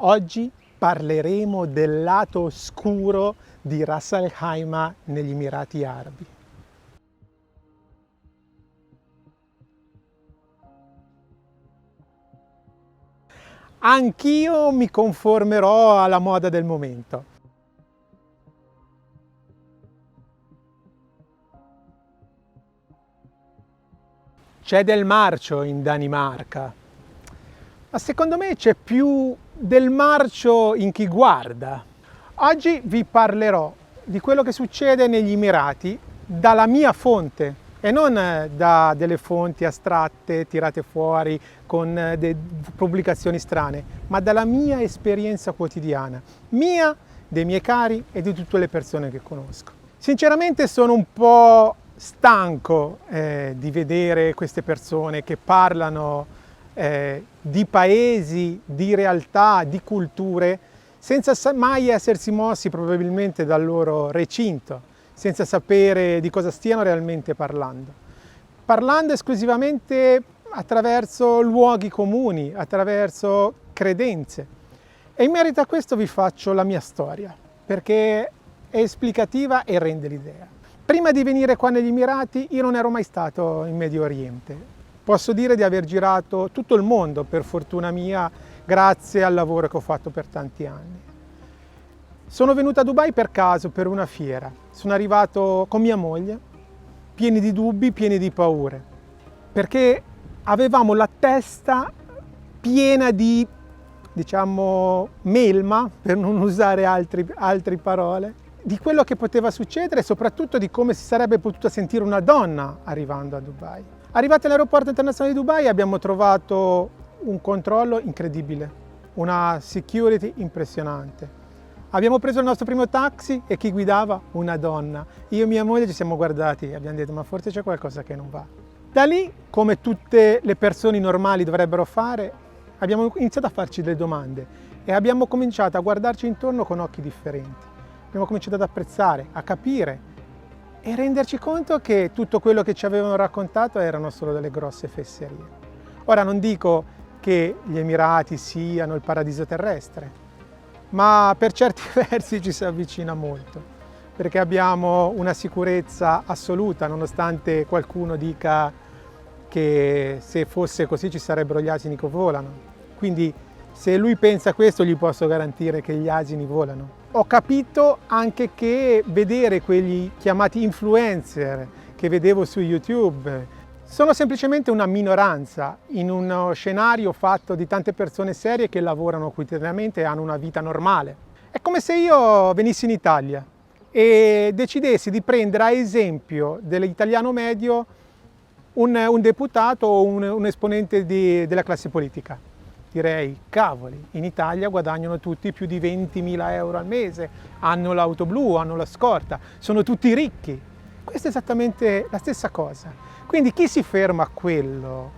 Oggi parleremo del lato oscuro di Ras Al Khaimah negli Emirati Arabi. Anch'io mi conformerò alla moda del momento. C'è del marcio in Danimarca, ma secondo me c'è più del marcio in chi guarda. Oggi vi parlerò di quello che succede negli Emirati dalla mia fonte e non da delle fonti astratte tirate fuori con delle pubblicazioni strane, ma dalla mia esperienza quotidiana, mia, dei miei cari e di tutte le persone che conosco. Sinceramente sono un po' stanco di vedere queste persone che parlano di paesi, di realtà, di culture, senza mai essersi mossi probabilmente dal loro recinto, senza sapere di cosa stiano realmente parlando esclusivamente attraverso luoghi comuni, attraverso credenze. E in merito a questo vi faccio la mia storia, perché è esplicativa e rende l'idea. Prima di venire qua negli Emirati io non ero mai stato in Medio Oriente. Posso dire di aver girato tutto il mondo, per fortuna mia, grazie al lavoro che ho fatto per tanti anni. Sono venuto a Dubai per caso, per una fiera. Sono arrivato con mia moglie, pieni di dubbi, pieni di paure, perché avevamo la testa piena di, melma, per non usare altre parole, di quello che poteva succedere e soprattutto di come si sarebbe potuta sentire una donna arrivando a Dubai. Arrivati all'aeroporto internazionale di Dubai abbiamo trovato un controllo incredibile, una security impressionante. Abbiamo preso il nostro primo taxi e chi guidava? Una donna. Io e mia moglie ci siamo guardati e abbiamo detto ma forse c'è qualcosa che non va. Da lì, come tutte le persone normali dovrebbero fare, abbiamo iniziato a farci delle domande e abbiamo cominciato a guardarci intorno con occhi differenti. Abbiamo cominciato ad apprezzare, a capire e renderci conto che tutto quello che ci avevano raccontato erano solo delle grosse fesserie. Ora non dico che gli Emirati siano il paradiso terrestre, ma per certi versi ci si avvicina molto, perché abbiamo una sicurezza assoluta, nonostante qualcuno dica che se fosse così ci sarebbero gli asini che volano. Quindi se lui pensa questo gli posso garantire che gli asini volano. Ho capito anche che vedere quegli chiamati influencer che vedevo su YouTube sono semplicemente una minoranza in uno scenario fatto di tante persone serie che lavorano quotidianamente e hanno una vita normale. È come se io venissi in Italia e decidessi di prendere a esempio dell'italiano medio un deputato o un esponente della classe politica. Direi, cavoli, in Italia guadagnano tutti più di 20.000 euro al mese, hanno l'auto blu, hanno la scorta, sono tutti ricchi. Questa è esattamente la stessa cosa. Quindi chi si ferma a quello,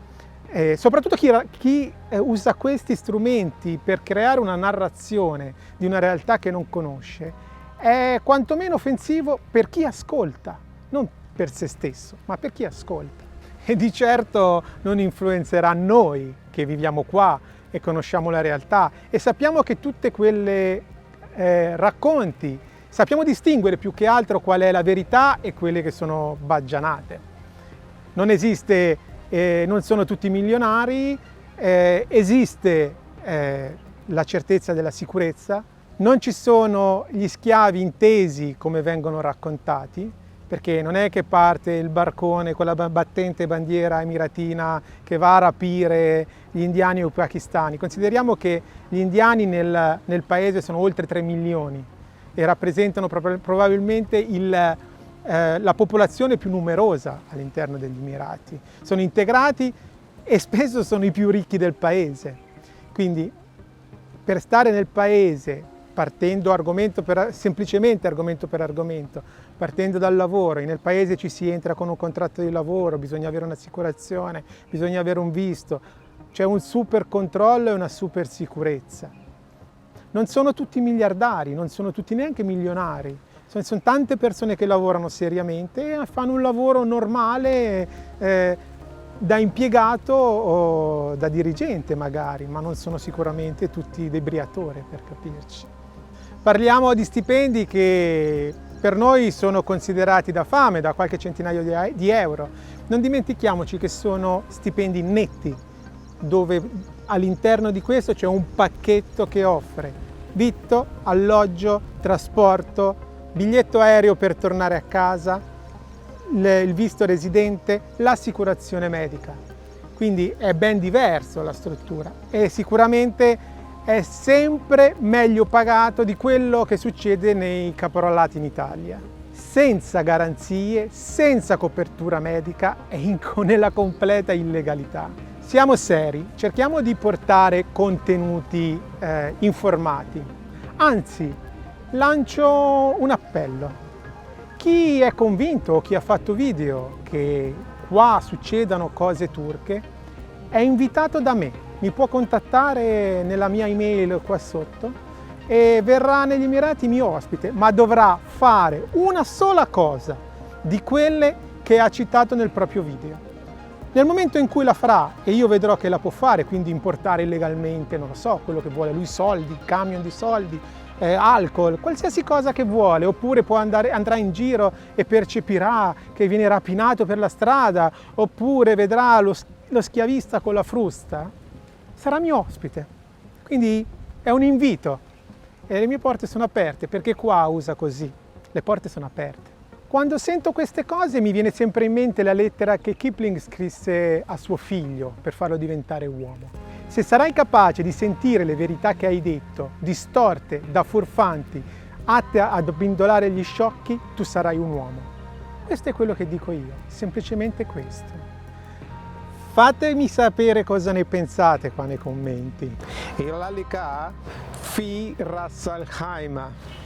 soprattutto chi usa questi strumenti per creare una narrazione di una realtà che non conosce, è quantomeno offensivo per chi ascolta, non per se stesso, ma per chi ascolta. E di certo non influenzerà noi che viviamo qua e conosciamo la realtà e sappiamo che tutte quelle racconti, sappiamo distinguere più che altro qual è la verità e quelle che sono baggianate. Non esiste, non sono tutti milionari, esiste la certezza della sicurezza, non ci sono gli schiavi intesi come vengono raccontati, perché non è che parte il barcone con la battente bandiera emiratina che va a rapire gli indiani o i pakistani. Consideriamo che gli indiani nel paese sono oltre 3 milioni e rappresentano probabilmente la popolazione più numerosa all'interno degli Emirati. Sono integrati e spesso sono i più ricchi del paese. Quindi per stare nel paese, partendo semplicemente argomento per argomento, partendo dal lavoro, nel paese ci si entra con un contratto di lavoro, bisogna avere un'assicurazione, bisogna avere un visto, c'è un super controllo e una super sicurezza. Non sono tutti miliardari, non sono tutti neanche milionari, sono tante persone che lavorano seriamente e fanno un lavoro normale, da impiegato o da dirigente magari, ma non sono sicuramente tutti dei briatori, per capirci. Parliamo di stipendi che per noi sono considerati da fame, da qualche centinaio di euro. Non dimentichiamoci che sono stipendi netti, dove all'interno di questo c'è un pacchetto che offre vitto, alloggio, trasporto, biglietto aereo per tornare a casa, il visto residente, l'assicurazione medica. Quindi è ben diverso la struttura e sicuramente è sempre meglio pagato di quello che succede nei caporalati in Italia. Senza garanzie, senza copertura medica e nella completa illegalità. Siamo seri, cerchiamo di portare contenuti informati. Anzi, lancio un appello. Chi è convinto o chi ha fatto video che qua succedano cose turche è invitato da me. Mi può contattare nella mia email qua sotto e verrà negli Emirati mio ospite, ma dovrà fare una sola cosa di quelle che ha citato nel proprio video. Nel momento in cui la farà e io vedrò che la può fare, quindi importare illegalmente, non lo so, quello che vuole lui, soldi, camion di soldi, alcol, qualsiasi cosa che vuole, oppure andrà in giro e percepirà che viene rapinato per la strada, oppure vedrà lo schiavista con la frusta, sarà mio ospite. Quindi è un invito e le mie porte sono aperte, perché qua usa così, le porte sono aperte. Quando sento queste cose mi viene sempre in mente la lettera che Kipling scrisse a suo figlio per farlo diventare uomo. Se sarai capace di sentire le verità che hai detto, distorte da furfanti, atte ad abbindolare gli sciocchi, tu sarai un uomo. Questo è quello che dico io, semplicemente questo. Fatemi sapere cosa ne pensate qua nei commenti. Ilalika fi Ras Al Khaimah.